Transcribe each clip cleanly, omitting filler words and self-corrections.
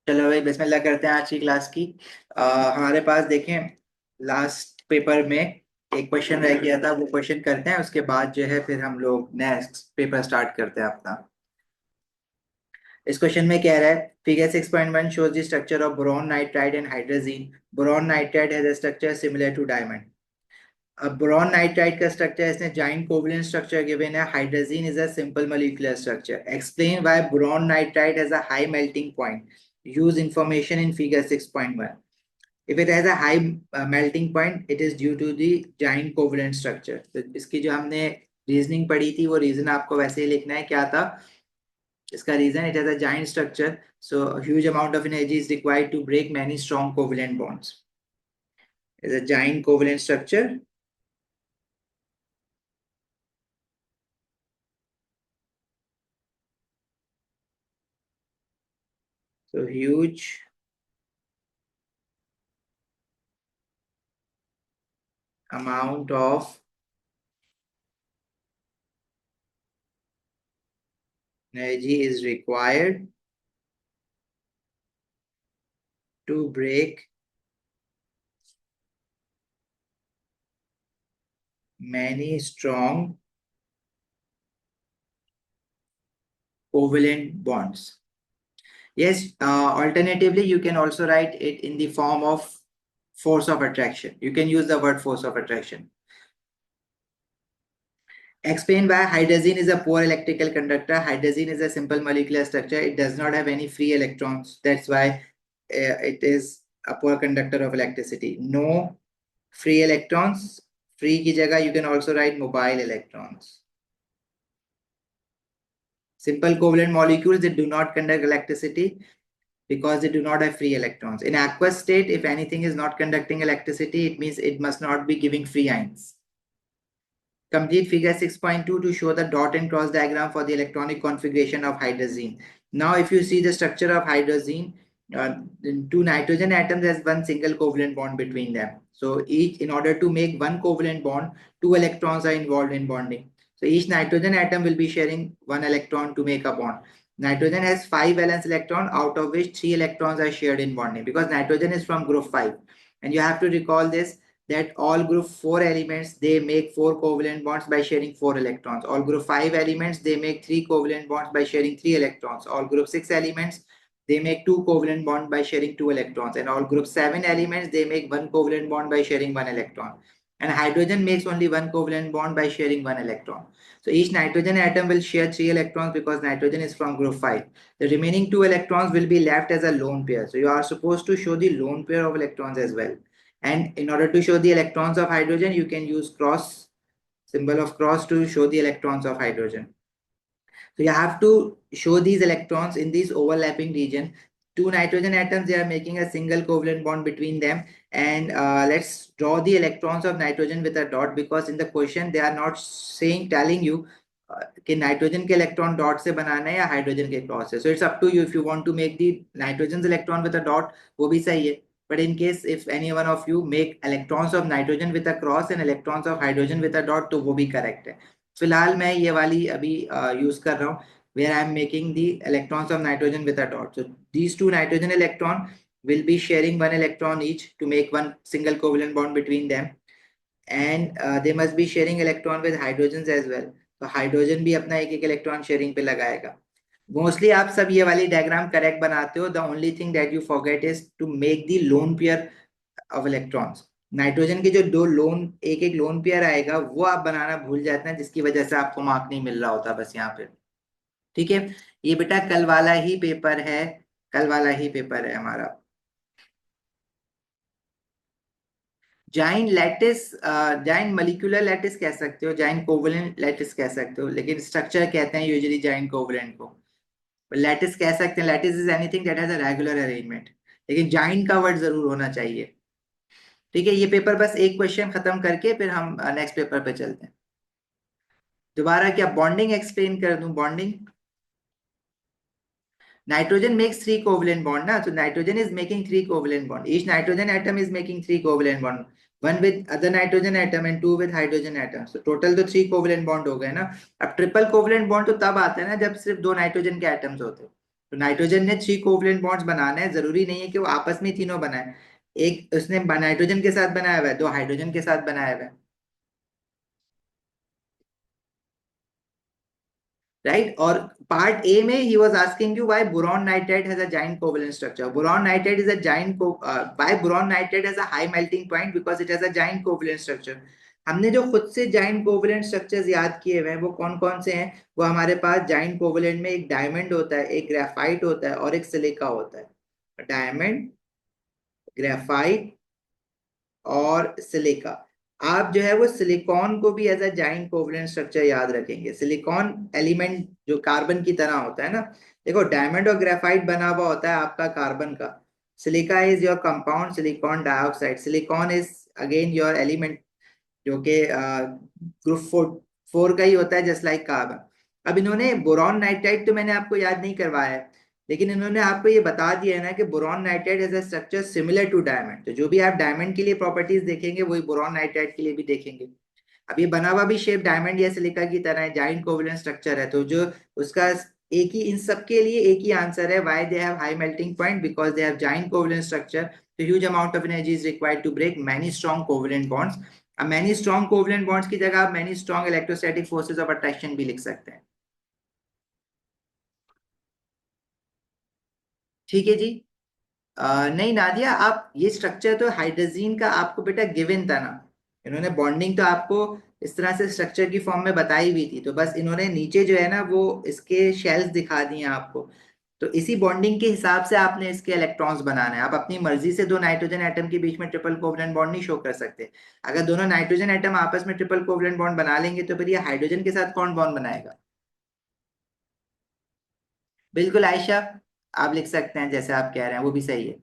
चलो भाई बिस्मिल्लाह करते हैं आज की क्लास की। हमारे पास देखें, लास्ट पेपर में एक क्वेश्चन रह गया था, वो क्वेश्चन करते हैं। उसके बाद जो है फिर हम लोग नेक्स्ट पेपर स्टार्ट करते हैं अपना। इस क्वेश्चन में कह रहा है, figure 6.1 shows the structure of boron nitride and hydrazine. Boron nitride has a structure similar to diamond. अब बोरॉन नाइट्राइड का स्ट्रक्चर इसने जाइंट कोवलेंट स्ट्रक्चर गिवन है। Hydrogen is a simple molecular structure. Explain why boron nitride has a high melting point. Use information in figure 6.1. If it has a high melting point, it is due to the giant covalent structure. तो इसकी जो हमने reasoning पढ़ी थी वो reason आपको वैसे ही लिखना है। क्या था इसका reason? It has a giant structure, so a huge amount of energy is required to break many strong covalent bonds. It's a giant covalent structure. So huge amount of energy is required to break many strong covalent bonds. Yes, alternatively, you can also write it in the form of force of attraction. You can use the word force of attraction. Explain why hydrazine is a poor electrical conductor. Hydrazine is a simple molecular structure. It does not have any free electrons. That's why it is a poor conductor of electricity. No free electrons. Free ki jagah you can also write mobile electrons. Simple covalent molecules, they do not conduct electricity because they do not have free electrons. In aqueous state, if anything is not conducting electricity, it means it must not be giving free ions. Complete figure 6.2 to show the dot and cross diagram for the electronic configuration of hydrazine. Now, if you see the structure of hydrazine, two nitrogen atoms has one single covalent bond between them. So each, in order to make one covalent bond, two electrons are involved in bonding. So each nitrogen atom will be sharing one electron to make a bond. Nitrogen has 5 valence electrons, out of which 3 electrons are shared in bonding, because nitrogen is from group 5. And you have to recall this, that all group 4 elements, they make 4 covalent bonds by sharing 4 electrons. All group 5 elements, they make 3 covalent bonds by sharing 3 electrons. All group 6 elements, they make 2 covalent bonds by sharing 2 electrons. And all group 7 elements, they make 1 covalent bond by sharing 1 electron. And hydrogen makes only 1 covalent bond by sharing 1 electron. So each nitrogen atom will share 3 electrons because nitrogen is from group 5. The remaining 2 electrons will be left as a lone pair. So you are supposed to show the lone pair of electrons as well. And in order to show the electrons of hydrogen, you can use cross, symbol of cross, to show the electrons of hydrogen. So you have to show these electrons in this overlapping region. Two nitrogen atoms, they are making a single covalent bond between them. And let's draw the electrons of nitrogen with a dot, because in the question they are not telling you कि nitrogen के electron dot से बनाना है या hydrogen के cross से. So it's up to you. If you want to make the nitrogen electron with a dot, वो भी सही है. But in case if any one of you make electrons of nitrogen with a cross and electrons of hydrogen with a dot, तो वो भी correct है. फिलहाल मैं ये वाली अभी यूज कर रहा हूँ, where I am making the electrons of nitrogen with a dot. So these two nitrogen electron will be sharing one electron each to make one single covalent bond between them, and they must be sharing electron with hydrogens as well. तो hydrogen भी अपना एक एक electron sharing पे लगाएगा. Mostly आप सब ये वाली डायग्राम करेक्ट बनाते हो. The only thing that you forget is to make the lone pair of electrons. Nitrogen के जो दो लोन, एक एक लोन पेयर आएगा, वो आप बनाना भूल जाते हैं, जिसकी वजह से आपको मार्क नहीं मिल रहा होता बस यहाँ पे. ठीक है, ये बेटा कल वाला ही पेपर है, कल वाला ही पेपर है हमारा. Giant lattice, giant molecular lattice कह सकते हो, जाइंट कोवलेंट लैटिस कह सकते हो, लेकिन स्ट्रक्चर कहते हैं यूजुअली जाइंट कोवलेंट को. लैटिस कह सकते हैं. Lattice is anything that has a regular arrangement, लेकिन जाइंट का वर्ड जरूर होना चाहिए. ठीक है, ये पेपर बस एक क्वेश्चन खत्म करके फिर हम नेक्स्ट पेपर पे चलते हैं. दोबारा क्या बॉन्डिंग एक्सप्लेन कर दूं? Bonding, nitrogen makes three covalent bond na, so nitrogen is making three covalent bond. Each nitrogen atom is making three covalent bond, one with other nitrogen atom and two with hydrogen atom. So total तो three covalent bond हो गए ना. अब triple covalent bond तो तब आता है ना जब सिर्फ दो नाइट्रोजन के एटम्स होते हैं. तो नाइट्रोजन ने 3 कोवलेंट बॉन्ड्स बनाना है, जरूरी नहीं है कि वो आपस में तीनों बनाए। एक उसने नाइट्रोजन के साथ बनाया हुआ है, 2 हाइड्रोजन के साथ बनाया हुआ है, राइट। और पार्ट ए में ही was asking you why boron nitride has a giant covalent structure. Boron nitride is a giant को why boron nitride has a high melting point because it has a giant covalent structure. हमने जो खुद से giant covalent structures याद किए हुए हैं वो कौन कौन से हैं? वो हमारे पास जाइंट कोवेलेंट में एक डायमंड होता है, एक ग्रेफाइट होता है और एक सिलिका होता है। डायमंड, ग्रेफाइट और सिलिका। आप जो है वो सिलिकॉन को भी as a giant covalent structure याद रखेंगे। सिलिकॉन एलिमेंट जो कार्बन की तरह होता है ना, देखो डायमंड और ग्रेफाइट बना हुआ होता है आपका कार्बन का। Silica is your compound silicon dioxide. Silicon is again your element जो कि ग्रुप 4 का ही होता है, जस्ट लाइक कार्बन। अब इन्होंने बोरॉन नाइट्राइड तो मैंने आपको याद नहीं करवाया है, लेकिन इन्होंने आपको ये बता दिया है ना कि boron nitride has a structure similar to diamond. तो जो भी आप डायमंड के लिए प्रॉपर्टीज देखेंगे वही बोरॉन नाइट्राइड के लिए भी देखेंगे। अब ये बना हुआ भी शेप डायमंड या सिलिका की तरह है, जाइंट कोवेलेंट स्ट्रक्चर है, तो जो उसका एक ही, इन सब के लिए एक ही आंसर है, why they have high melting point, because they have giant covalent structure. तो huge amount of energy is required to break many strong covalent bonds. अब मैनी स्ट्रॉन्ग कोवेलेंट बॉन्ड्स की जगह आप many strong electrostatic forces of attraction भी लिख सकते हैं। ठीक है जी। नहीं नादिया, आप ये स्ट्रक्चर तो हाइड्रोजीन का आपको बेटा गिवन था ना। इन्होंने बॉन्डिंग तो आपको इस तरह से स्ट्रक्चर की फॉर्म में बताई हुई थी, तो बस इन्होंने नीचे जो है ना वो इसके शेल्स दिखा दिए हैं आपको। तो इसी बॉन्डिंग के हिसाब से आपने इसके इलेक्ट्रॉन्स बनाना है। आप अपनी मर्जी से दो नाइट्रोजन एटम के बीच में ट्रिपल कोवलेंट बॉन्ड नहीं शो कर सकते। अगर दोनों नाइट्रोजन एटम आपस में ट्रिपल कोवलेंट बॉन्ड बना लेंगे तो फिर ये हाइड्रोजन के साथ कौन बॉन्ड बनाएगा? बिल्कुल आयशा, आप लिख सकते हैं जैसे आप कह रहे हैं, वो भी सही है।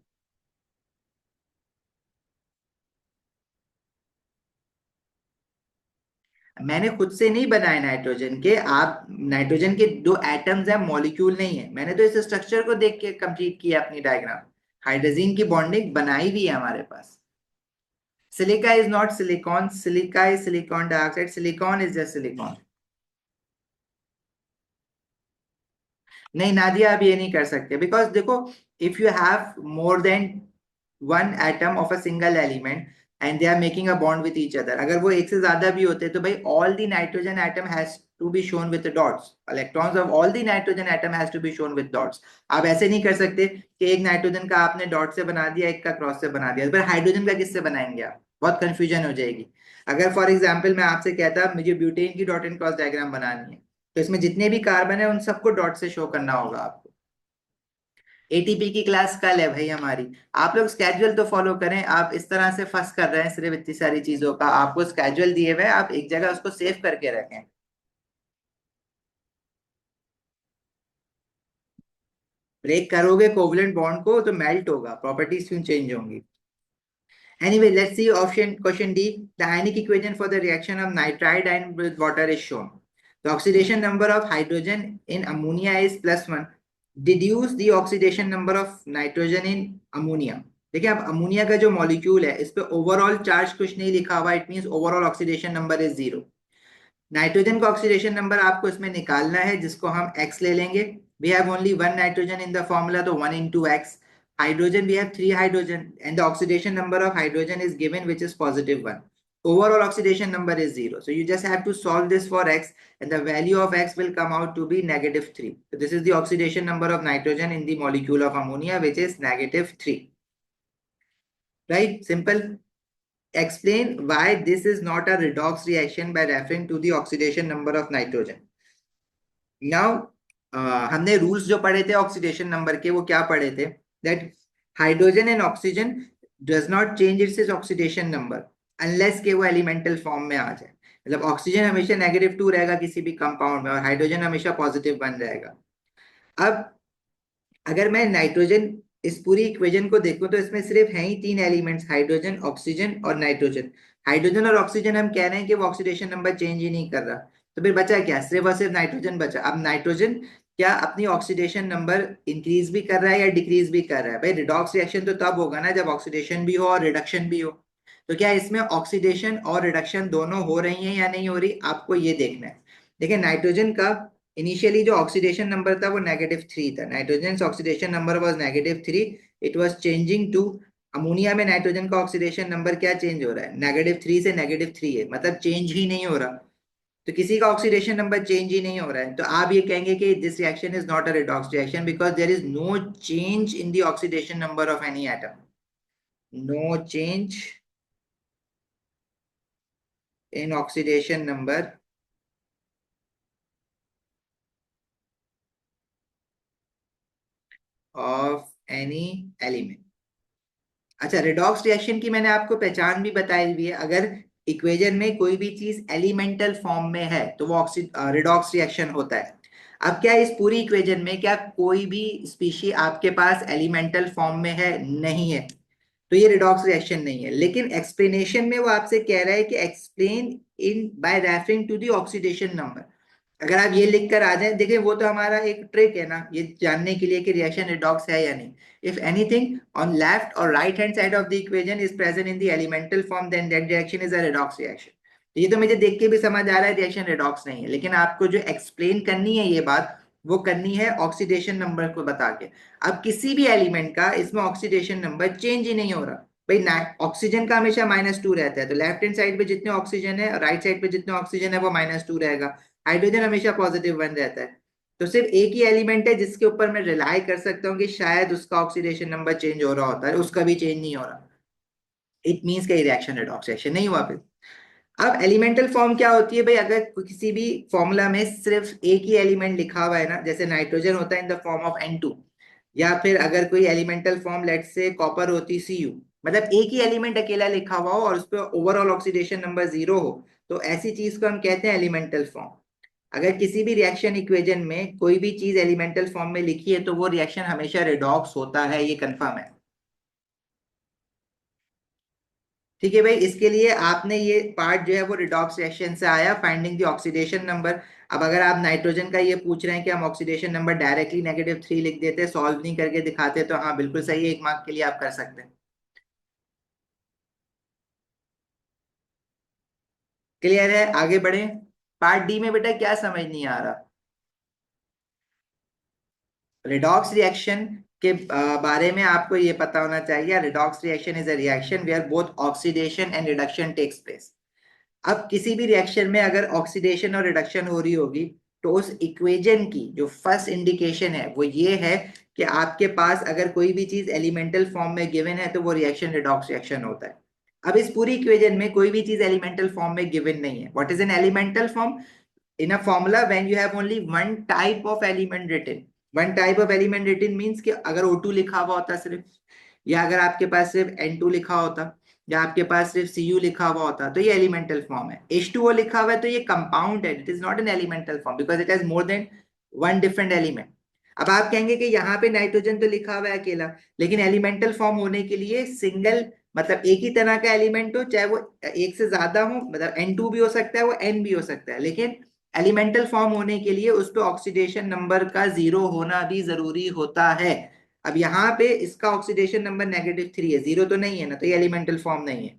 मैंने खुद से नहीं बनाए नाइट्रोजन के, आप नाइट्रोजन के दो एटम्स हैं, मॉलिक्यूल नहीं है। मैंने तो इस स्ट्रक्चर को देख के कंप्लीट किया अपनी डायग्राम। हाइड्रोजन की बॉन्डिंग बनाई भी है हमारे पास। Silica is not silicon, silica is silicon dioxide, silicon is just silicon. नहीं नादिया, आप ये नहीं कर सकते, बिकॉज देखो, if you have more than one atom of a single element and they are making a bond with each other, अगर वो एक से ज्यादा भी होते तो भाई all the nitrogen atom has to be shown with dots. Electrons of all the nitrogen atom has to be shown with dots. आप ऐसे नहीं कर सकते कि एक नाइट्रोजन का आपने डॉट से बना दिया, एक का क्रॉस से बना दिया, फिर हाइड्रोजन का किससे बनाएंगे आप? बहुत कंफ्यूजन हो जाएगी। अगर फॉर एग्जाम्पल मैं आपसे कहता मुझे ब्यूटेन की डॉट एंड क्रॉस डायग्राम बनानी है, तो इसमें जितने भी कार्बन है उन सबको डॉट से शो करना होगा आपको। एटीपी की क्लास कल है भाई हमारी। आप लोग स्केड्यूल तो फॉलो करें, आप इस तरह से फंस कर रहे हैं सिर्फ इतनी सारी चीजों का। आपको स्केड्यूल दिए हुए हैं, आप एक जगह उसको सेव करके रखें। ब्रेक करोगे कोवलेंट बॉन्ड को तो मेल्ट होगा, प्रॉपर्टीज क्यों चेंज होंगी? Anyway, let's see option question D. The ionic equation for the reaction of nitride ion with water is shown. The oxidation number of hydrogen in ammonia is +1. Deduce the oxidation number of nitrogen in ammonia. देखिए, अब ammonia का जो molecule है इस पे overall charge कुछ नहीं लिखा हुआ, it means overall oxidation number is 0। Nitrogen का ऑक्सीडेशन नंबर आपको इसमें निकालना है, जिसको हम x ले लेंगे। We have only one nitrogen in the formula, तो 1 into x. Hydrogen, we have 3 hydrogen and the oxidation number of hydrogen is given, which is +1. Overall oxidation number is 0. So you just have to solve this for x and the value of x will come out to be -3. So this is the oxidation number of nitrogen in the molecule of ammonia, which is -3. Right? Simple. Explain why this is not a redox reaction by referring to the oxidation number of nitrogen. Now, हमने rules जो पढ़े थे oxidation number के, वो क्या पढ़े थे? That hydrogen and oxygen does not change its oxidation number unless के वो एलिमेंटल फॉर्म में आ जाए। मतलब ऑक्सीजन हमेशा -2 रहेगा किसी भी कंपाउंड में और हाइड्रोजन हमेशा +1 रहेगा। अब अगर मैं नाइट्रोजन, इस पूरी इक्वेशन को देखूं तो इसमें सिर्फ है ही 3 एलिमेंट्स, हाइड्रोजन, ऑक्सीजन और नाइट्रोजन। हाइड्रोजन और ऑक्सीजन हम कह रहे हैं कि वो ऑक्सीडेशन नंबर चेंज ही नहीं कर रहा, तो फिर बचा क्या? सिर्फ और सिर्फ नाइट्रोजन बचा। अब नाइट्रोजन क्या अपनी ऑक्सीडेशन नंबर इंक्रीज भी कर रहा है या डिक्रीज भी कर रहा है? भाई रिडॉक्स रिएक्शन तो तब होगा ना जब ऑक्सीडेशन भी हो और रिडक्शन भी हो। तो क्या इसमें ऑक्सीडेशन और रिडक्शन दोनों हो रही हैं या नहीं हो रही, आपको ये देखना है। देखिए नाइट्रोजन का इनिशियली जो ऑक्सीडेशन नंबर था वो -3 था, nitrogen oxidation number was -3, it was changing to ammonia में नाइट्रोजन का ऑक्सीडेशन नंबर क्या चेंज हो रहा है, -3 से -3 है, मतलब चेंज ही नहीं हो रहा। तो किसी का ऑक्सीडेशन नंबर चेंज ही नहीं हो रहा है, तो आप ये कहेंगे कि this reaction is not a redox reaction because there is no change in the oxidation number of any atom, no change in oxidation number of any element. अच्छा, रिडॉक्स रिएक्शन की मैंने आपको पहचान भी बताई हुई है। अगर इक्वेशन में कोई भी चीज एलिमेंटल फॉर्म में है तो वो रिडॉक्स रिएक्शन होता है। अब क्या इस पूरी इक्वेशन में क्या कोई भी स्पीशी आपके पास एलिमेंटल फॉर्म में है? नहीं है, तो ये रिडॉक्स रिएक्शन नहीं है। लेकिन एक्सप्लेनेशन में वो आपसे कह रहा है कि explain in by referring to the oxidation number. अगर आप ये लिख कर आ जाए, देखिए वो तो हमारा एक ट्रिक है ना, ये जानने के लिए कि रिएक्शन रिडॉक्स है या नहीं। इफ एनीथिंग ऑन लेफ्ट और right hand side of the equation is present in the elemental form, then that reaction is a redox reaction. ये तो मुझे देख के भी समझ आ रहा है रिएक्शन रिडॉक्स नहीं है, लेकिन आपको जो एक्सप्लेन करनी है ये बात, वो करनी है ऑक्सीडेशन नंबर को बता के। अब किसी भी एलिमेंट का इसमें ऑक्सीडेशन नंबर चेंज ही नहीं हो रहा भाई। ऑक्सीजन का हमेशा -2 रहता है, तो लेफ्ट हैंड साइड पे जितने ऑक्सीजन है, राइट साइड पे जितने ऑक्सीजन है, वो -2 रहेगा। हाइड्रोजन हमेशा +1 रहता है। तो सिर्फ एक ही एलिमेंट है जिसके ऊपर मैं रिलाई कर सकता हूँ कि शायद उसका ऑक्सीडेशन नंबर चेंज हो रहा होता है, उसका भी चेंज नहीं हो रहा। इट मीन्स का रिएक्शन रिडॉक्स रिएक्शन नहीं हुआ फिर। अब एलिमेंटल फॉर्म क्या होती है भाई? अगर किसी भी फॉर्मूला में सिर्फ एक ही एलिमेंट लिखा हुआ है ना, जैसे नाइट्रोजन होता है in the form of N2, या फिर अगर कोई एलिमेंटल फॉर्म लेट से कॉपर होती Cu, मतलब एक ही एलिमेंट अकेला लिखा हुआ हो और उस पर ओवरऑल ऑक्सीडेशन नंबर 0 हो, तो ऐसी चीज को हम कहते हैं एलिमेंटल फॉर्म। अगर किसी भी रिएक्शन इक्वेशन में कोई भी चीज एलिमेंटल फॉर्म में लिखी है तो वो रिएक्शन हमेशा रिडॉक्स होता है, ये कंफर्म है। ठीक है भाई, इसके लिए आपने ये पार्ट जो है वो रिडॉक्स रिएक्शन से आया, फाइंडिंग द ऑक्सीडेशन नंबर। अब अगर आप नाइट्रोजन का ये पूछ रहे हैं कि हम ऑक्सीडेशन नंबर डायरेक्टली -3 लिख देते, सॉल्व नहीं करके दिखाते, तो हाँ बिल्कुल सही है, 1 मार्क के लिए आप कर सकते हैं। क्लियर है? आगे बढ़े। पार्ट डी में बेटा क्या समझ नहीं आ रहा? रिडॉक्स रिएक्शन के बारे में आपको ये पता होना चाहिए, redox reaction is a reaction where both oxidation and reduction takes place. अब किसी भी रिएक्शन में अगर ऑक्सीडेशन और रिडक्शन हो रही होगी, तो उस इक्वेशन की जो फर्स्ट इंडिकेशन है वो ये है कि आपके पास अगर कोई भी चीज एलिमेंटल फॉर्म में गिवन है तो वो रिएक्शन रिडॉक्स रिएक्शन होता है। अब इस पूरी इक्वेशन में कोई भी चीज एलिमेंटल फॉर्म में गिवन नहीं है। What is an elemental form? in a formula when you have only one type of element written, one type of element written means कि अगर O2 लिखा हुआ होता सिर्फ, या अगर आपके पास सिर्फ N2 लिखा होता, या आपके पास सिर्फ Cu लिखा हुआ होता, तो ये एलिमेंटल फॉर्म है। H2O लिखा हुआ है तो ये कंपाउंड है, it is not an elemental form because it has more than one different element. अब आप कहेंगे कि यहाँ पे नाइट्रोजन तो लिखा हुआ है अकेला, लेकिन एलिमेंटल फॉर्म होने के लिए सिंगल, मतलब एक ही तरह का एलिमेंट हो, चाहे वो एक से ज्यादा हो, मतलब N2 भी हो सकता है, वो N भी हो सकता है, लेकिन एलिमेंटल फॉर्म होने के लिए उस पे ऑक्सीडेशन नंबर का 0 होना भी जरूरी होता है। अब यहाँ पे इसका ऑक्सीडेशन नंबर -3 है, 0 तो नहीं है ना, तो ये एलिमेंटल फॉर्म नहीं है।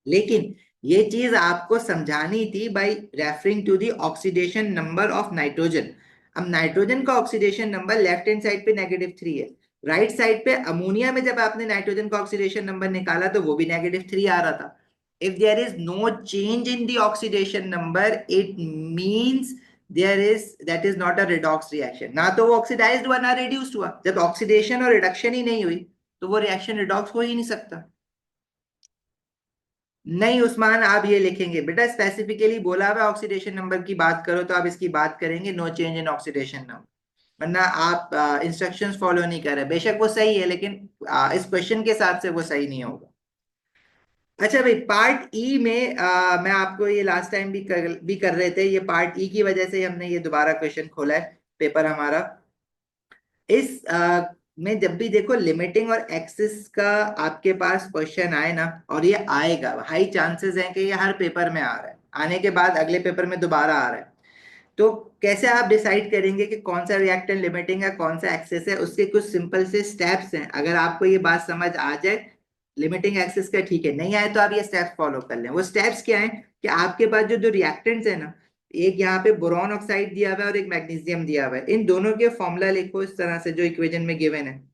लेकिन ये चीज आपको समझानी थी by referring to the oxidation number of nitrogen. अब नाइट्रोजन का oxidation number left hand side पे -3 है, राइट साइड पे अमोनिया में जब आपने नाइट्रोजन का ऑक्सीडेशन नंबर निकाला तो वो भी -3 आ रहा था। If there is no change in the oxidation number, it means there is that is not a redox reaction. ना तो वो ऑक्सीडाइज्ड हुआ ना रिड्यूस्ड हुआ। जब ऑक्सीडेशन और रिडक्शन ही नहीं हुई तो वो रिएक्शन रिडॉक्स हो ही नहीं सकता। नहीं उस्मान, आप ये लिखेंगे बेटा, स्पेसिफिकली बोला हुआ ऑक्सीडेशन नंबर की बात करो तो आप इसकी बात करेंगे no change in oxidation number, वरना आप इंस्ट्रक्शंस फॉलो नहीं कर रहे। बेशक वो सही है, लेकिन इस क्वेश्चन के हिसाब से वो सही नहीं होगा। अच्छा भाई, पार्ट ई में मैं आपको ये लास्ट टाइम भी कर रहे थे, ये पार्ट ई की वजह से हमने ये दोबारा क्वेश्चन खोला है पेपर हमारा। इस में जब भी देखो लिमिटिंग और एक्सिस का आपके पास क्वेश्चन आए ना, और ये आएगा, हाई चांसेस हैं कि ये हर पेपर में आ रहा है, आने के बाद अगले पेपर में दोबारा आ रहा है, तो कैसे आप डिसाइड करेंगे कि कौन सा रिएक्टेंट लिमिटिंग है कौन सा एक्सेस है? उसके कुछ सिंपल से स्टेप्स हैं, अगर आपको ये बात समझ आ जाए लिमिटिंग एक्सेस का, ठीक है, नहीं आए तो आप ये स्टेप्स फॉलो कर लें। वो स्टेप्स क्या हैं कि आपके पास जो जो रिएक्टेंट्स है ना, एक यहाँ पे बोरॉन ऑक्साइड दिया हुआ है और एक मैग्नीशियम दिया हुआ है, इन दोनों के फॉर्मूला लिखो इस तरह से जो इक्वेशन में गिवन है,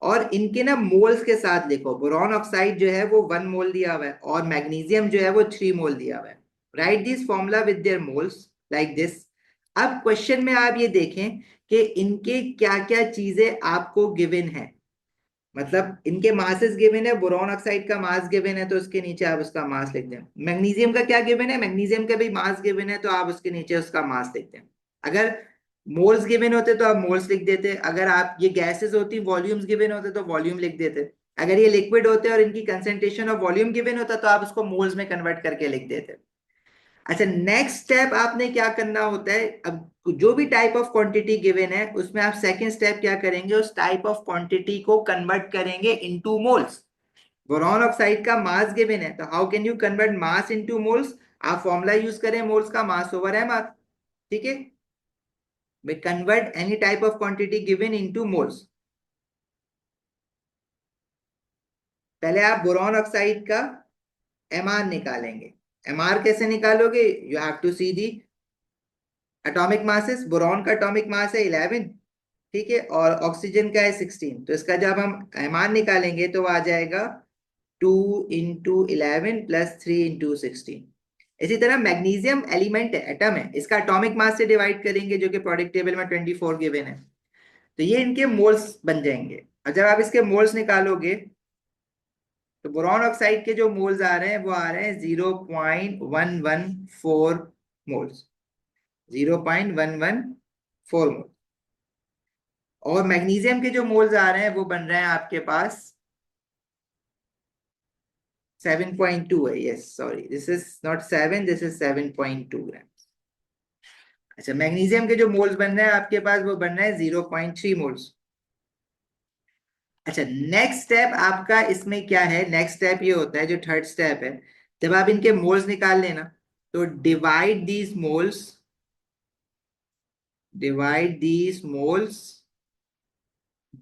और इनके ना मोल्स के साथ लिखो। बोरॉन ऑक्साइड जो है वो 1 मोल दिया हुआ है और मैग्नीशियम जो है वो 3 मोल दिया हुआ है। Right this formula with their moles like this. अब क्वेश्चन में आप ये देखें कि इनके क्या क्या चीजें आपको गिवन है, मतलब इनके मासेस गिवन है। बोरॉन ऑक्साइड का मास गिवन है तो उसके नीचे आप उसका मास लिख दें। मैग्नीशियम का क्या गिवन है, मैग्नीशियम का भी मास गिवन है तो आप उसके नीचे उसका मास लिख दें। अगर मोल्स गिवन होते तो आप मोल्स लिख देते, अगर आप ये गैसेस होती वॉल्यूम्स गिवन होते तो वॉल्यूम लिख देते, अगर ये लिक्विड होते और इनकी कंसेंट्रेशन और वॉल्यूम गिवन होता तो आप उसको मोल्स में कन्वर्ट करके लिख देते। अच्छा, नेक्स्ट स्टेप आपने क्या करना होता है, अब जो भी टाइप ऑफ क्वांटिटी गिवन है उसमें आप सेकंड स्टेप क्या करेंगे, उस टाइप ऑफ क्वांटिटी को कन्वर्ट करेंगे इनटू मोल्स। बोरॉन ऑक्साइड का मास गिवन है तो how can you convert mass into moles, आप फॉर्मूला यूज करें मोल्स का मास ओवर एम आर। ठीक है, we convert any type of quantity given into moles. पहले आप बोरॉन ऑक्साइड का एमआर निकालेंगे। एमआर कैसे निकालोगे, you have to see the atomic masses. Boron का एटॉमिक मास है 11, ठीक है, और ऑक्सीजन का है 16, तो इसका जब हम एमआर निकालेंगे तो वो आ जाएगा 2 × 11 + 3 × 16। इसी तरह मैग्नीशियम एलिमेंट है, एटम है, इसका एटॉमिक मास से डिवाइड करेंगे जो कि प्रोडक्ट टेबल में 24 गिवन है, तो ये इनके मोल्स बन जाएंगे। और जब आप इसके मोल्स निकालोगे तो बोरॉन ऑक्साइड के जो मोल्स आ रहे हैं वो आ रहे हैं 0.114 मोल्स, 0.114 मोल। और मैग्नीशियम के जो मोल्स आ रहे हैं वो बन रहे हैं आपके पास 7.2 है, yes sorry this is not 7, this is 7.2 ग्राम। अच्छा, मैग्नीशियम के जो मोल्स बन रहे हैं आपके पास वो बन रहे हैं 0.3 मोल्स। अच्छा, नेक्स्ट स्टेप आपका इसमें क्या है, नेक्स्ट स्टेप ये होता है जो थर्ड स्टेप है, जब आप इनके मोल्स निकाल लेना तो divide these moles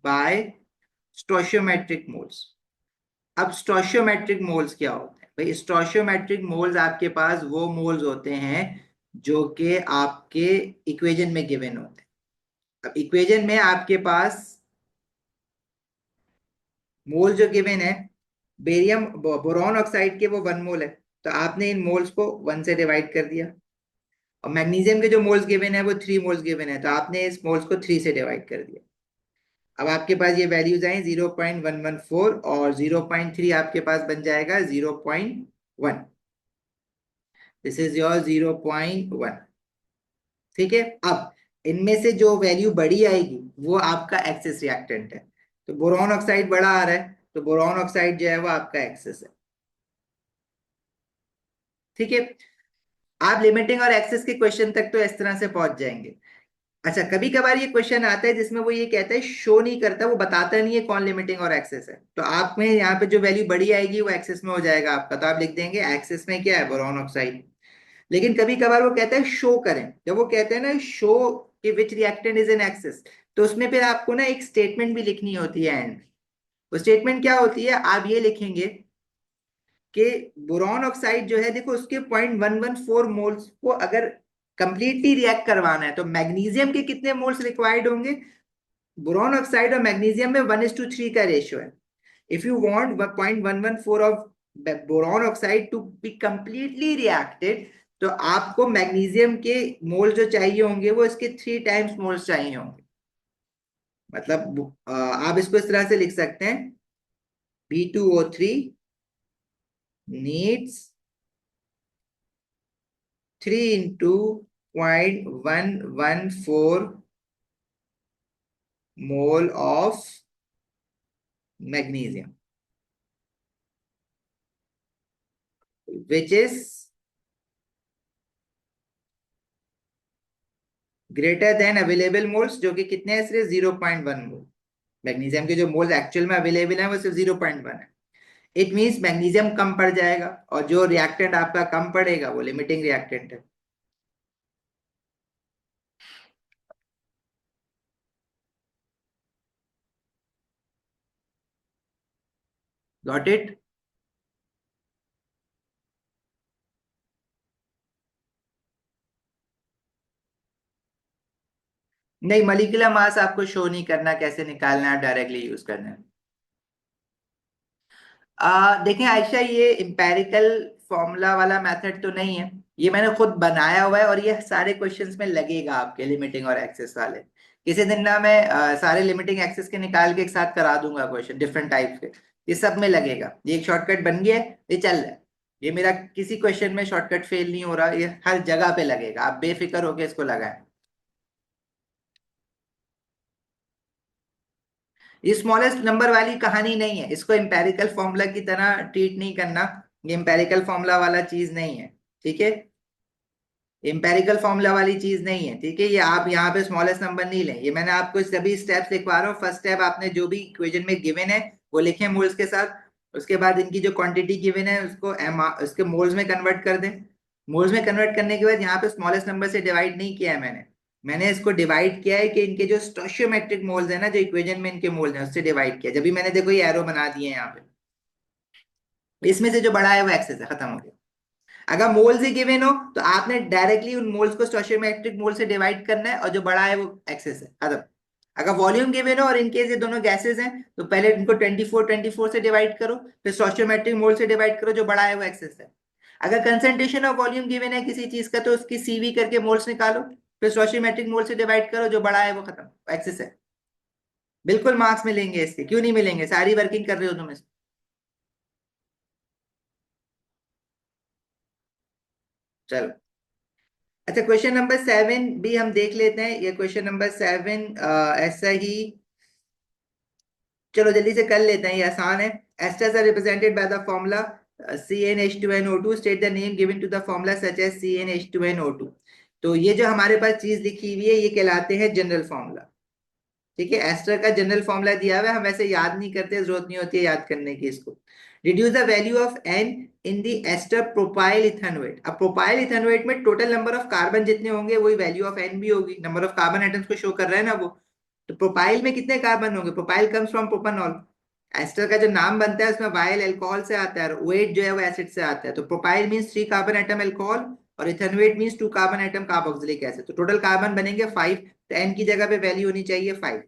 by stoichiometric moles. अब स्टोइचियोमेट्रिक मोल्स क्या होते हैं भाई, स्टोइचियोमेट्रिक मोल्स आपके पास वो मोल्स होते हैं जो कि आपके इक्वेशन में गिवन होते हैं। अब इक्वेशन में आपके पास मोल जो गिवन है, बेरियम बोरॉन ऑक्साइड के वो 1 मोल है, तो आपने इन मोल्स को 1 से डिवाइड कर दिया। और मैग्नीशियम के जो मोल्स गिवन है वो 3 मोल्स गिवन है, तो आपने इस मोल्स को 3 से डिवाइड कर दिया। अब आपके पास ये वैल्यूज आई 0.114 और 0.3 आपके पास बन जाएगा 0.1। This is your 0.1। ठीक है, अब इनमें से जो वैल्यू बड़ी आएगी वो आपका एक्सेस रिएक्टेंट है। तो बोरॉन ऑक्साइड बड़ा आ रहा है तो बोरॉन ऑक्साइड जो है वो आपका एक्सेस है। ठीक है, आप लिमिटिंग और एक्सेस के क्वेश्चन तक तो इस तरह से पहुंच जाएंगे। अच्छा, कभी कभार ये क्वेश्चन आता है जिसमें वो ये कहता है, शो नहीं करता, वो बताता नहीं है कौन लिमिटिंग और एक्सेस है, तो आप में यहाँ पे जो वैल्यू बड़ी आएगी वो एक्सेस में हो जाएगा आपका, तो आप लिख देंगे एक्सेस में क्या है, बोरॉन ऑक्साइड। लेकिन कभी कभार वो कहता है शो करें, जब वो कहते हैं ना शो कि विच रिएक्टेंट इज इन एक्सेस, तो उसमें फिर आपको ना एक स्टेटमेंट भी लिखनी होती है एंड। वो स्टेटमेंट क्या होती है, आप ये लिखेंगे कि बोरॉन ऑक्साइड जो है देखो उसके 0.114 मोल्स को अगर कंप्लीटली रिएक्ट करवाना है तो मैग्नीशियम के कितने मोल्स रिक्वायर्ड होंगे, बोरॉन ऑक्साइड और मैग्नीशियम में 1:3 का रेशियो है। If you want 0.114 of boron oxide to be completely reacted, तो आपको मैग्नीशियम के मोल जो चाहिए होंगे वो इसके 3 टाइम्स मोल्स चाहिए होंगे। मतलब आप इसको इस तरह से लिख सकते हैं, B2O3 needs 3 into 0.114 mole of magnesium, which is greater than available moles, जो कि कितने हैं, सिर्फ 0.1 मोल। मैग्नीशियम के जो मोल्स एक्चुअल में अवेलेबल हैं वो सिर्फ 0.1 है। इट मींस मैग्नीशियम कम पड़ जाएगा और जो रिएक्टेंट आपका कम पड़ेगा वो लिमिटिंग रिएक्टेंट है। Got it. नहीं, मॉलिक्यूलर मास आपको शो नहीं करना कैसे निकालना है, डायरेक्टली यूज करना है। देखें आयशा, ये इम्पेरिकल फॉर्मूला वाला मेथड तो नहीं है, ये मैंने खुद बनाया हुआ है और ये सारे क्वेश्चंस में लगेगा आपके, लिमिटिंग और एक्सेस वाले। किसी दिन ना मैं सारे लिमिटिंग एक्सेस के निकाल के एक साथ करा दूंगा क्वेश्चन डिफरेंट टाइप के। ये सब में लगेगा, ये एक शॉर्टकट बन गया है, ये चल रहा है। ये मेरा किसी क्वेश्चन में शॉर्टकट फेल नहीं हो रहा, ये हर जगह पे लगेगा, आप बेफिक्र होकर इसको लगाएं। ये स्मॉलेस्ट नंबर वाली कहानी नहीं है, इसको एम्पेरिकल फॉर्मूला की तरह ट्रीट नहीं करना। ये एम्पेरिकल फॉर्मूला वाला चीज नहीं है, ठीक है। एम्पेरिकल फॉर्मूला वाली चीज नहीं है, ठीक है। ये आप यहाँ पे स्मॉलेस्ट नंबर नहीं लें, ये मैंने आपको सभी स्टेप्स लिखवा रहा हूँ। फर्स्ट स्टेप आपने जो भी इक्वेशन में गिवन है वो लिखे मोल्स के साथ। उसके बाद इनकी जो क्वांटिटी गिवन है उसको उसके मोल्स में कन्वर्ट कर दें। मोल्स में कन्वर्ट करने के बाद यहाँ पे स्मॉलेस्ट नंबर से डिवाइड नहीं किया है मैंने। मैंने इसको डिवाइड किया है कि इनके जो स्टोइचियोमेट्रिक मोल्स है ना, जो इक्वेशन में इनके मोल्स हैं उससे डिवाइड किया। जब भी मैंने देखो ये एरो बना दिए हैं यहाँ पे, इसमें से जो बड़ा है वो एक्सेस है, खत्म हो गया। अगर मोल्स ही गिवन हो तो आपने डायरेक्टली उन मोल्स को स्टोइचियोमेट्रिक मोल से डिवाइड करना है, और जो बड़ा है वो एक्सेस है, खत्म। अगर वॉल्यूम गिवन हो और इनकेस ये दोनों गैसेस हैं तो पहले इनको 24 से डिवाइड करो, फिर स्टोइचियोमेट्रिक मोल से डिवाइड करो, जो बड़ा है वो एक्सेस है। अगर कंसंट्रेशन ऑफ वॉल्यूम गिवन है किसी चीज का तो उसकी सीवी करके मोल्स निकालो, फिर स्टोइचियोमेट्रिक मोल से डिवाइड करो, जो बड़ा है वो खत्म, एक्सेस है। बिल्कुल मार्क्स मिलेंगे इसके, क्यों नहीं मिलेंगे, सारी वर्किंग कर रहे हो तुम। चलो, अच्छा क्वेश्चन नंबर 7 भी हम देख लेते हैं। ये क्वेश्चन नंबर 7 ऐसा ही, चलो जल्दी से कर लेते हैं, ये आसान है। Esters are represented by the formula CnH2nO2, state the name given to the formula such as CnH2nO2। तो ये जो हमारे पास चीज लिखी हुई है ये कहलाते हैं जनरल फॉर्मूला, ठीक है। एस्टर का जनरल फॉर्मूला दिया हुआ है, हम ऐसे याद नहीं करते, जरूरत नहीं होती है याद करने की इसको। Reduce the value of N in the ester propyl ethanoate. अब प्रोपाइल इथेनोएट में टोटल नंबर ऑफ कार्बन जितने होंगे वही वैल्यू ऑफ एन भी होगी, नंबर ऑफ कार्बन एटम्स को शो कर रहा है ना वो। तो प्रोपाइल में कितने कार्बन होंगे, प्रोपाइल कम्स फ्रॉम प्रोपानॉल। एस्टर का जो नाम बनता है उसमें वाइल अल्कोहल से आता है और ओएट जो है वो एसिड से आता है। तो propyl means 3 carbon atom alcohol और ethanoate means 2 carbon atom carboxylic acid. तो टोटल कार्बन बनेंगे 5, तो एन की जगह पे वैल्यू होनी चाहिए 5।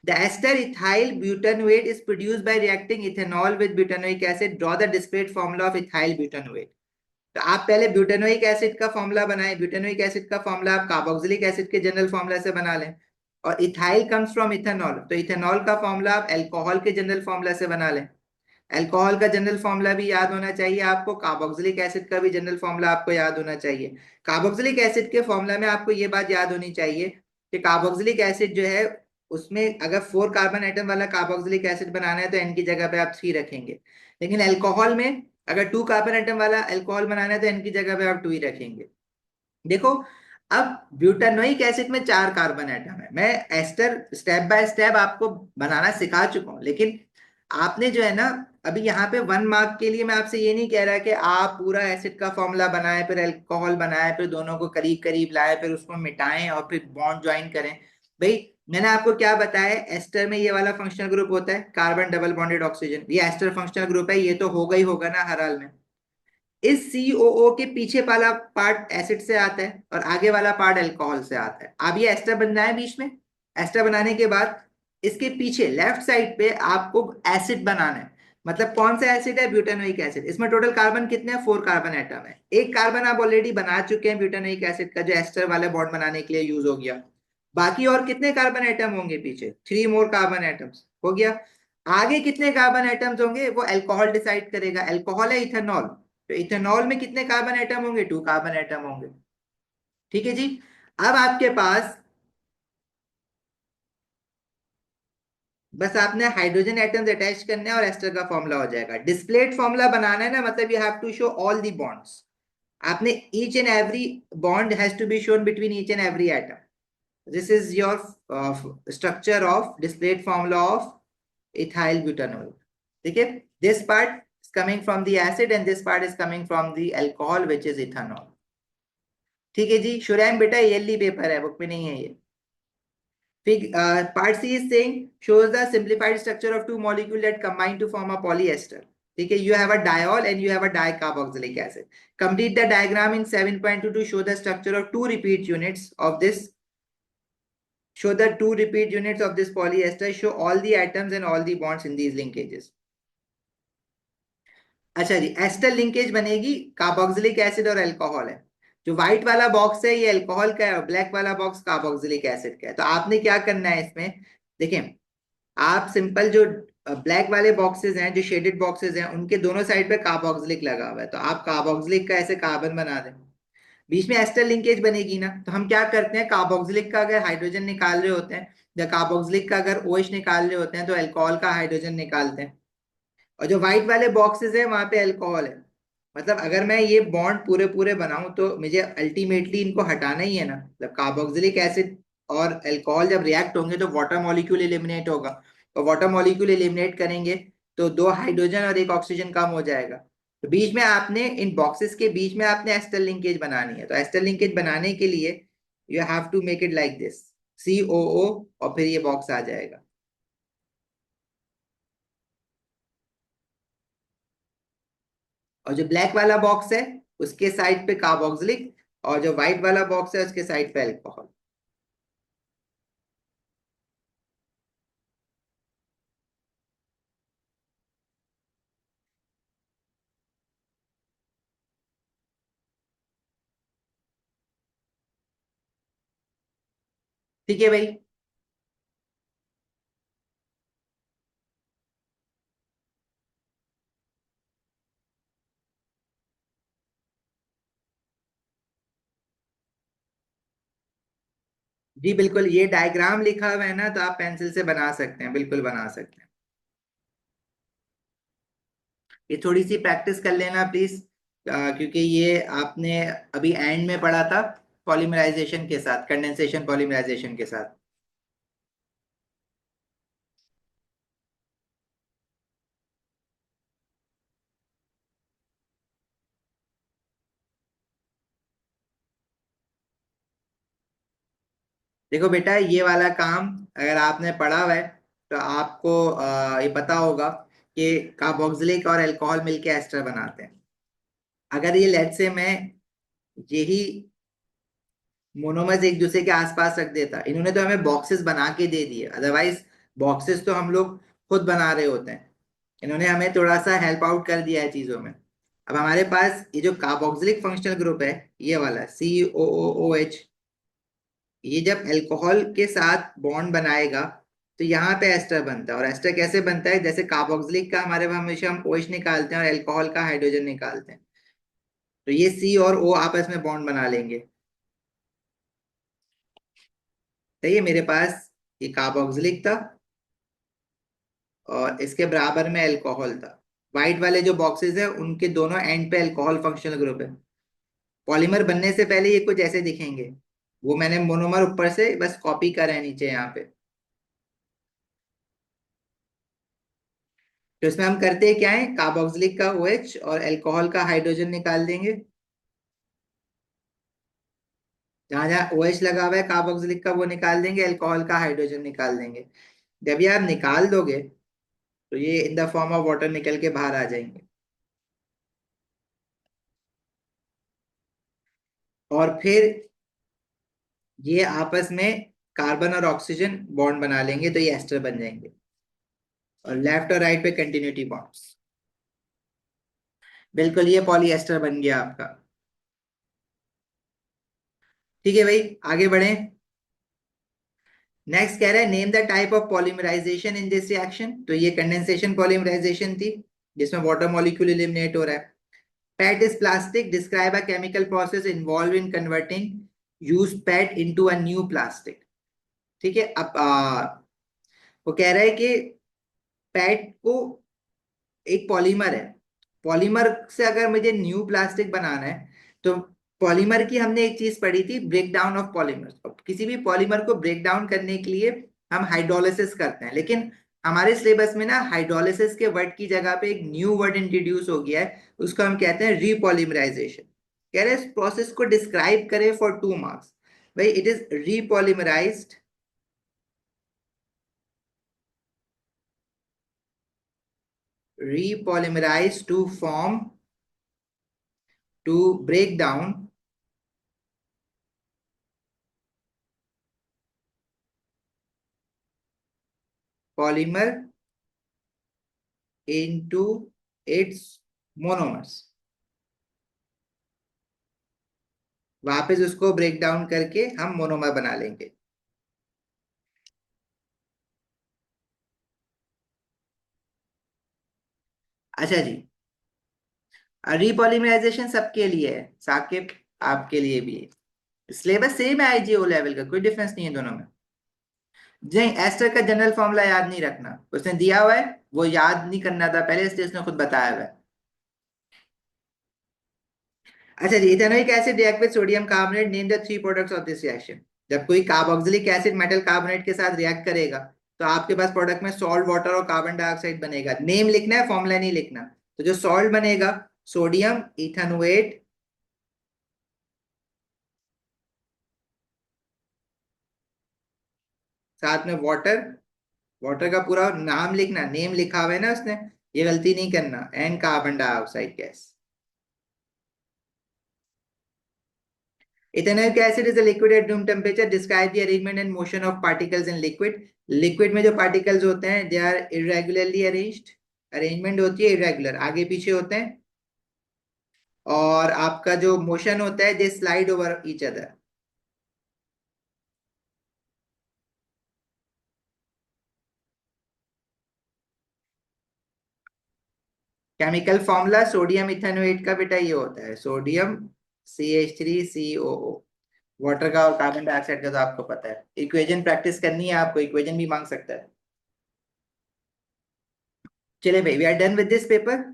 The ester ethyl butanoate is produced by reacting ethanol with butanoic acid. Draw the displayed formula of ethyl butanoate. तो आप पहले ब्यूटेनोइक एसिड का फॉर्मूला बनाएं। ब्यूटेनोइक एसिड का फॉर्मूला आप कार्बोक्सिलिक एसिड के जनरल फॉर्मूला से बना लें। और इथाइल कम्स फ्रॉम इथेनॉल, तो इथेनॉल का फॉर्मूला आप अल्कोहल के जनरल फॉर्मूला से बना लें। अल्कोहल का जनरल फॉर्मूला भी याद होना चाहिए आपको, कार्बोक्सिलिक एसिड का भी जनरल फॉर्मूला आपको याद होना चाहिए। कार्बोक्सिलिक एसिड के फॉर्मूला में आपको ये बात याद होनी चाहिए कि कार्बोक्सिलिक एसिड जो है उसमें अगर 4 कार्बन एटम वाला कार्बोक्सिलिक एसिड बनाना है तो एन की जगह पे आप 3 रखेंगे। लेकिन अल्कोहल में अगर 2 कार्बन एटम वाला अल्कोहल बनाना है तो एन की जगह पे आप 2 ही रखेंगे। देखो, अब ब्यूटानोइक एसिड में 4 कार्बन एटम है। मैं एस्टर स्टेप बाय स्टेप आपको बनाना सिखा चुका हूं, लेकिन आपने जो है ना, अभी यहाँ पे 1 मार्क के लिए मैं आपसे ये नहीं कह रहा कि आप पूरा एसिड का फॉर्मूला बनाएं फिर अल्कोहल बनाएं फिर दोनों को करीब करीब लाएं फिर उसको मिटाएं और फिर बॉन्ड ज्वाइन करें। भाई मैंने आपको क्या बताया, एस्टर में ये वाला फंक्शनल ग्रुप होता है कार्बन डबल बॉन्डेड ऑक्सीजन, ये एस्टर फंक्शनल ग्रुप है, ये तो होगा ही होगा ना हर हाल में। इस COO के पीछे वाला पार्ट एसिड से आता है और आगे वाला पार्ट अल्कोहल से आता है। अब ये एस्टर बनना है बीच में, एस्टर बनाने के बाद इसके पीछे लेफ्ट साइड पे आपको एसिड बनाना है। मतलब कौन सा एसिड है, ब्यूटानोइक एसिड। इसमें टोटल कार्बन कितने हैं, 4 कार्बन एटम है। एक कार्बन आप ऑलरेडी बना चुके हैं ब्यूटानोइक एसिड का, जो एस्टर वाले बॉन्ड बनाने के लिए यूज हो गया। बाकी और कितने कार्बन एटम होंगे पीछे, 3 मोर कार्बन एटम्स हो गया। आगे कितने कार्बन एटम्स होंगे वो अल्कोहल डिसाइड करेगा। अल्कोहल है इथेनॉल, तो इथेनॉल में कितने कार्बन एटम होंगे, 2 कार्बन एटम होंगे, ठीक है जी। अब आपके पास बस आपने हाइड्रोजन एटम्स अटैच करने हैं और एस्टर का फॉर्मूला हो जाएगा। डिस्प्लेड फॉर्मूला बनाना है ना, मतलब you have to show all the bonds. आपने each and every bond has to be shown between each and every atom. This is your structure of displayed formula of ethyl butanol, ठीक है। This part is coming from the acid and this part is coming from the alcohol which is ethanol, ठीक है जी। शुरैम बेटा yearly paper है, book में नहीं है ये। फिर part C is saying shows the simplified structure of two molecules that combine to form a polyester, ठीक है। you have a diol and you have a dicarboxylic acid. Complete the diagram in 7.2 to show the structure of two repeat units of this show the two repeat units of this polyester, show all the atoms and all the bonds in these linkages. अच्छा जी, ester linkage बनेगी, carboxylic acid और alcohol है। जो white वाला box है ये alcohol का है और ब्लैक वाला बॉक्स कार्बोक्सिलिक एसिड का है। तो आपने क्या करना है इसमें, देखें, आप सिंपल जो ब्लैक वाले बॉक्सेस हैं, जो शेडेड बॉक्सेस हैं, उनके दोनों साइड पे कार्बोक्सिलिक लगा हुआ है, तो आप कार्बोक्सिलिक का ऐसे कार्बन बना दें। बीच में एस्टर लिंकेज बनेगी ना, तो हम क्या करते हैं, कार्बोक्सिलिक का अगर हाइड्रोजन निकाल रहे होते हैं या कार्बोक्सिलिक का अगर OH निकाल रहे होते हैं तो अल्कोहल का हाइड्रोजन निकालते हैं। और जो व्हाइट वाले बॉक्सेस है वहां पे अल्कोहल है। मतलब अगर मैं ये बॉन्ड पूरे पूरे बनाऊं तो मुझे अल्टीमेटली इनको हटाना ही है ना। मतलब कार्बोक्सिलिक एसिड और अल्कोहल जब रिएक्ट होंगे तो वाटर मॉलिक्यूल एलिमिनेट होगा, और वाटर मॉलिक्यूल एलिमिनेट करेंगे तो 2 हाइड्रोजन और 1 ऑक्सीजन कम हो जाएगा। तो बीच में आपने इन बॉक्सेस के बीच में आपने एस्टर लिंकेज बनानी है। तो एस्टर लिंकेज बनाने के लिए you have to make it like this, COO, और फिर ये बॉक्स आ जाएगा। और जो ब्लैक वाला बॉक्स है उसके साइड पे कार्बोक्सिलिक, और जो व्हाइट वाला बॉक्स है उसके साइड पे अल्कोहल। ठीक है भाई। जी बिल्कुल, ये डायग्राम लिखा हुआ है ना, तो आप पेंसिल से बना सकते हैं, बिल्कुल बना सकते हैं। ये थोड़ी सी प्रैक्टिस कर लेना प्लीज, क्योंकि ये आपने अभी एंड में पढ़ा था पॉलीमराइजेशन के साथ, कंडेंसेशन पॉलीमराइजेशन के साथ। देखो बेटा, ये वाला काम अगर आपने पढ़ा हुआ है तो आपको ये पता होगा कि कार्बोक्सिलिक और अल्कोहल मिलके एस्टर बनाते हैं। अगर ये लेट से मैं यही मोनोमर्स एक दूसरे के आसपास रख देता, इन्होंने तो हमें बॉक्सेस बना के दे दिए, अदरवाइज बॉक्सेस तो हम लोग खुद बना रहे होते हैं। इन्होंने हमें थोड़ा सा हेल्प आउट कर दिया है चीजों में। अब हमारे पास ये जो कार्बोक्सिलिक फंक्शनल ग्रुप है, ये वाला COOH, ये जब अल्कोहल के साथ बॉन्ड बनाएगा तो यहाँ पे एस्टर बनता है। और एस्टर कैसे बनता है, जैसे कार्बोक्सिलिक का हमारे वहां हमेशा हम OH निकालते हैं और अल्कोहल का हाइड्रोजन निकालते हैं, तो ये C और O आपस में बॉन्ड बना लेंगे। तो ये मेरे पास ये कार्बोक्सिलिक था और इसके बराबर में अल्कोहल था। व्हाइट वाले जो बॉक्सेस है उनके दोनों एंड पे अल्कोहल फंक्शनल ग्रुप है। पॉलीमर बनने से पहले ये कुछ ऐसे दिखेंगे, वो मैंने मोनोमर ऊपर से बस कॉपी करा है नीचे यहाँ पे। तो इसमें हम करते क्या है, कार्बोक्सिलिक का OH और अल्कोहल का हाइड्रोजन निकाल देंगे। जहां जहां OH लगा हुआ है कार्बोक्सिलिक का वो निकाल देंगे, अल्कोहल का हाइड्रोजन निकाल देंगे। जब ये आप निकाल दोगे तो ये in the form of water निकल के बाहर आ जाएंगे, और फिर ये आपस में कार्बन और ऑक्सीजन बॉन्ड बना लेंगे, तो ये एस्टर बन जाएंगे। और लेफ्ट और राइट पे कंटिन्यूटी बॉन्ड्स। बिल्कुल, ये पॉलीएस्टर बन गया आपका। ठीक है भाई, आगे बढ़े। नेक्स्ट कह रहा है name the type of polymerisation in this reaction. तो ये कंडेंसेशन पॉलीमराइजेशन थी जिसमें वाटर मॉलिक्यूल एलिमिनेट हो रहा है। PET is plastic. Describe a chemical process involved in converting used PET into a new plastic. ठीक है। अब वो कह रहा है कि PET को एक पॉलीमर है, पॉलीमर से अगर मुझे न्यू प्लास्टिक बनाना है तो पॉलीमर की हमने एक चीज पढ़ी थी, ब्रेक डाउन ऑफ पॉलीमर। किसी भी पॉलीमर को ब्रेक डाउन करने के लिए हम हाइड्रोलिसिस करते हैं, लेकिन हमारे सिलेबस में ना हाइड्रोलिसिस के वर्ड की जगह पे एक न्यू वर्ड इंट्रोड्यूस हो गया है, उसको हम कहते हैं रीपॉलीमराइजेशन। कह रहे हैं इस प्रोसेस को डिस्क्राइब करें फॉर 2 मार्क्स। भाई, it is repolymerized, repolymerize to form, to break down, polymer into its monomers। वापस उसको ब्रेक डाउन करके हम मोनोमर बना लेंगे। अच्छा जी, रीपॉलीमराइजेशन सबके लिए है साकिब, आपके लिए भी है। सिलेबस सेम है आईजीओ लेवल का, कोई डिफरेंस नहीं है दोनों में। नहीं, एस्टर का जनरल फॉर्मूला याद नहीं रखना, उसने दिया हुआ है, वो याद नहीं करना था पहले, इसलिए उसने खुद बताया हुआ है। अच्छा जी, ethanoic acid react with sodium carbonate, name the three products of this reaction. जब कोई कार्बोक्सिलिक एसिड मेटल कार्बोनेट के साथ रिएक्ट करेगा तो आपके पास प्रोडक्ट में सॉल्ट, वाटर और कार्बन डाइऑक्साइड बनेगा। नेम लिखना है, फॉर्मूला नहीं लिखना। तो जो सॉल्ट बनेगा, सोडियम इथेनोएट, साथ में वाटर, वाटर का पूरा नाम लिखना, नेम लिखा हुआ है ना उसने, ये गलती नहीं करना, and carbon dioxide gas. Ethanoic acid is a liquid at room temperature. Describe the arrangement and motion of particles in liquid. Liquid में जो पार्टिकल्स होते हैं they are irregularly arranged, arrangement होती है इरेगुलर, आगे पीछे होते हैं, और आपका जो मोशन होता है दे slide over each other. Chemical formula sodium ethanoate का बेटा ये होता है, सोडियम CH3COO। वाटर का और कार्बन डाइऑक्साइड का तो आपको पता है। इक्वेशन प्रैक्टिस करनी है आपको, इक्वेशन भी मांग सकता है। चले भाई, we are done with this paper.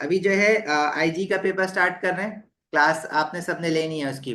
अभी जो है आईजी का पेपर स्टार्ट कर रहे हैं, क्लास आपने सबने लेनी है उसकी भी।